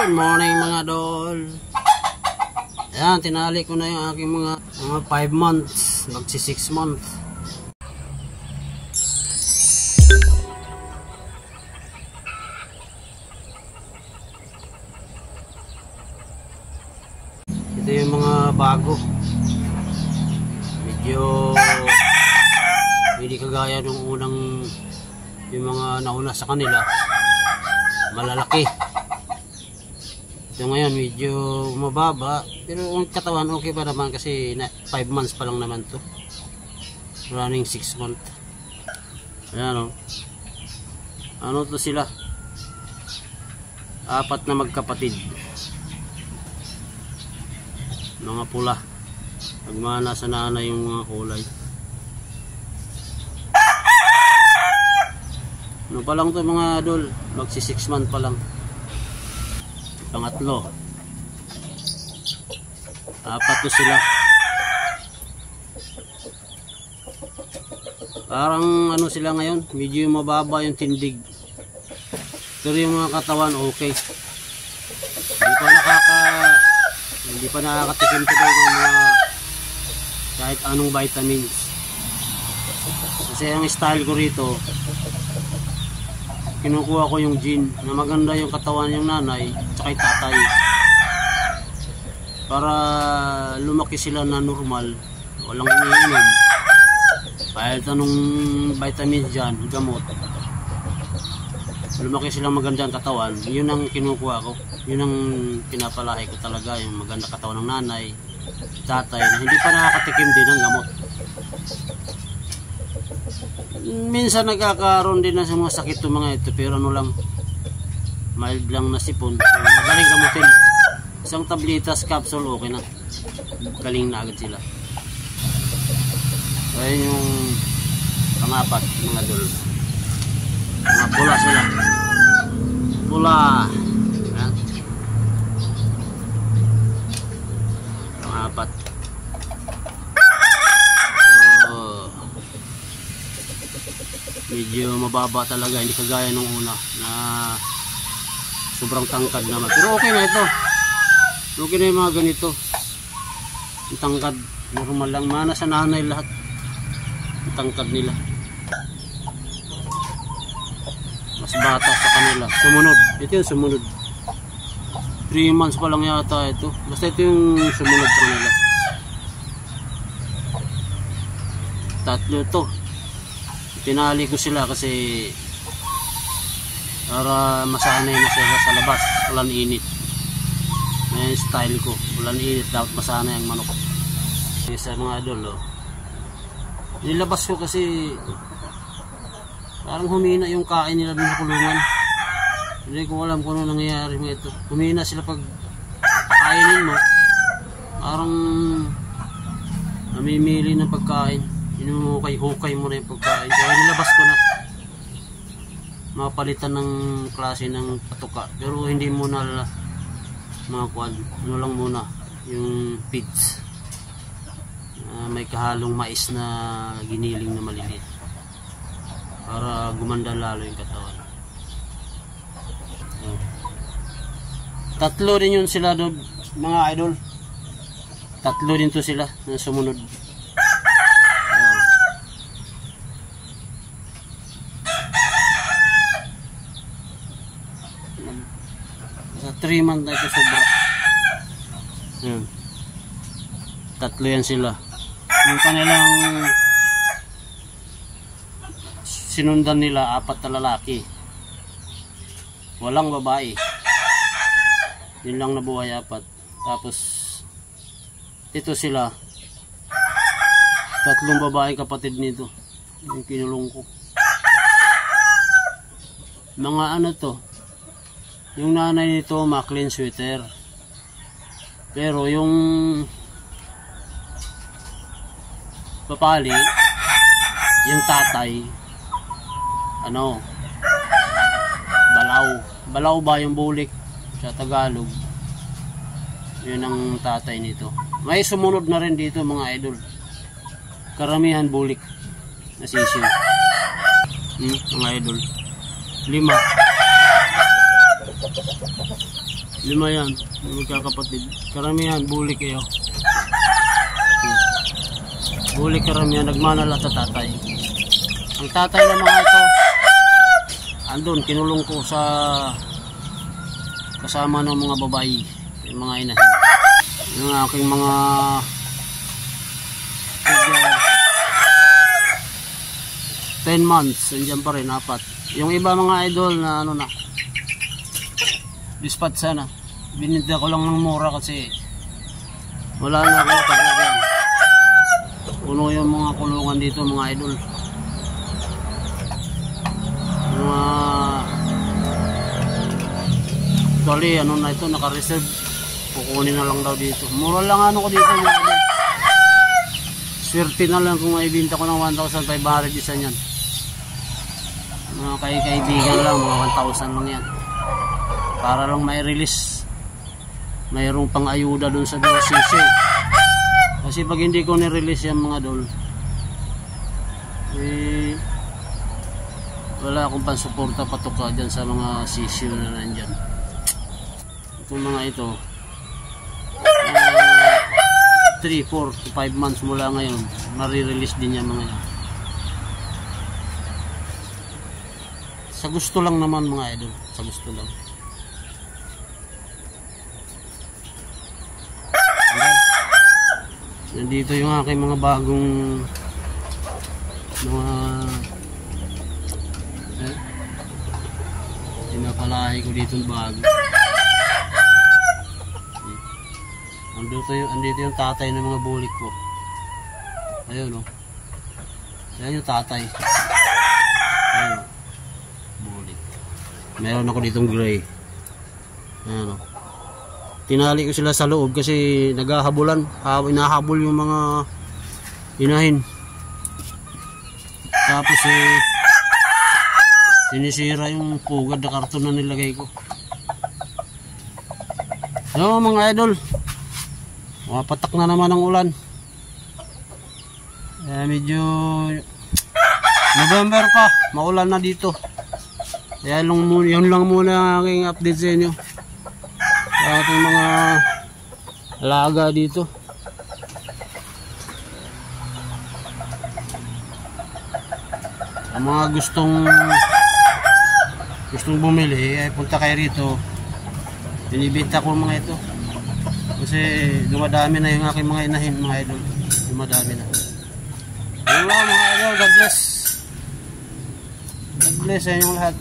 Good morning mga dol. Ayan, tinali ko na yung aking mga 5 months, magsi 6 months. Ito yung mga bago. Medyo hindi kagaya nung unang yung mga nauna sa kanila. Malalaki. Ito ngayon medyo mababa, pero ang katawan okay pa naman kasi 5 months pa lang naman to, running 6 months. Ayan o, ano to sila, 4 na magkapatid, mga pula, nagmana sa nanay yung mga kulay. Ano pa lang to mga idol, magsi 6 months pa lang. Pangatlo, 4 to sila. Parang ano sila ngayon, medyo mababa yung tindig, pero yung mga katawan okay. Hindi pa nakakatikim ko ng mga kahit anong vitamins, kasi ang style ko rito, kinukuha ko yung gene na maganda yung katawan yung nanay tsaka yung tatay, para lumaki sila na normal, walang iniinom kahit anong vitamins dyan, gamot, lumaki silang magandang katawan. Yun ang kinukuha ko, yun ang pinapalahi ko talaga, yung maganda katawan ng nanay, tatay na hindi pa nakakatikim din ng gamot. Minsan nagkakaroon din na sa mga sakit ng mga ito, pero ano lang, mild lang na sipon, so magaling gamutin. Isang tablitas capsule okay na, galing na agad sila. So ayun yung pang-4 mga dol, mga pula sila, pula. Ayan, pang-4. Medyo mababa talaga, hindi kagaya nung una na sobrang tangkad naman, pero okay na ito, okay na yung mga ganito, yung tangkad normal lang, mana sa nanay lahat yung tangkad nila, mas bata sa kanila. Sumunod, ito yung sumunod, 3 months pa lang yata ito, basta ito yung sumunod sa kanila. 3 to, tinali ko sila kasi para masanay na sila sa labas, ulan init. May style ko, ulan init dapat masanay ang manok. Sa mga idol, nilabas ko kasi parang humina yung kain nila dun sa kulungan. Hindi ko alam kung ano nangyayari mga ito, humina sila pag kainin mo, parang namimili ng pagkain, hukay mo na yung pagkain. Kaya nilabas ko na, mapalitan ng klase ng patuka, pero hindi muna mga kwan, ano lang muna yung pigs, may kahalong mais na giniling na maliliit para gumanda lalo yung katawan. 3 din yun sila doon mga idol, 3 din to sila na sumunod. Sa 3 months na ito sobra. Ayan, 3 yan sila. Yung kanilang sinundan nila, 4 na lalaki, walang babae, yun lang nabuhay 4. Tapos ito sila, 3 babae kapatid nito yung kinulong ko. Mga ano to, yung nanay nito Maclean sweater, pero yung papali, yung tatay ano, balaw ba yung bulik sa Tagalog, yun ang tatay nito. May sumunod na rin dito mga idol, karamihan bulik na sisiw. Mga idol, 5. 5 yan, magkakapatid. Karamihan, bulik kayo. Bulik karamihan, nagmanala sa tatay. Ang tatay ng mga ito, andun, kinulong ko sa kasama ng mga babae, yung mga inahin. Yung aking mga 10 months, nandiyan pa rin, 4. Yung iba mga idol na ano na, dispat sana. Bininta ko lang ng mura kasi wala na ako paglagyan. Puno yung mga kulungan dito mga idol. Mga actually ano na ito, naka-reserve. Kukunin na lang daw dito. Mura lang ano ko dito mga idol. Swerte na lang kung maibinta ko ng 1,500 isa niyan. Mga kaibigan lang, mga 1,000 lang yan. Para lang may release. Mayroong pang ayuda dun sa sisi. Kasi pag hindi ko ni-release yan mga dol, eh, wala akong pansuporta patuka dyan sa mga sisi na nandyan. Itong mga ito, 3, 4, 5 months mula ngayon, marirelease din yan mga yan. Sa gusto lang naman mga idol, sa gusto lang. Nandito yung aking mga bagong mga pinapalahi ko dito yung bago. Andito yung tatay ng mga bulik ko. Ayun o. Ayan yung tatay. Ayun o. Bulik. Meron ako ditong gray. Ayan o. Tinali ko sila sa loob kasi naghahabulan. Inahabol yung mga inahin. Tapos sinisira yung pugad na karton na nilagay ko. So mga idol, patak na naman ang ulan. Medyo November pa, maulan na dito. Kaya yun lang muna ang aking update sa inyo. Ating mga alaga dito. Ang mga gustong bumili ay punta kayo rito. Binibenta ko mga ito. Kasi dumadami na yung aking mga inahin mga idol. Dumadami na. Ayun lang mga idol, God bless. God bless sa inyong lahat.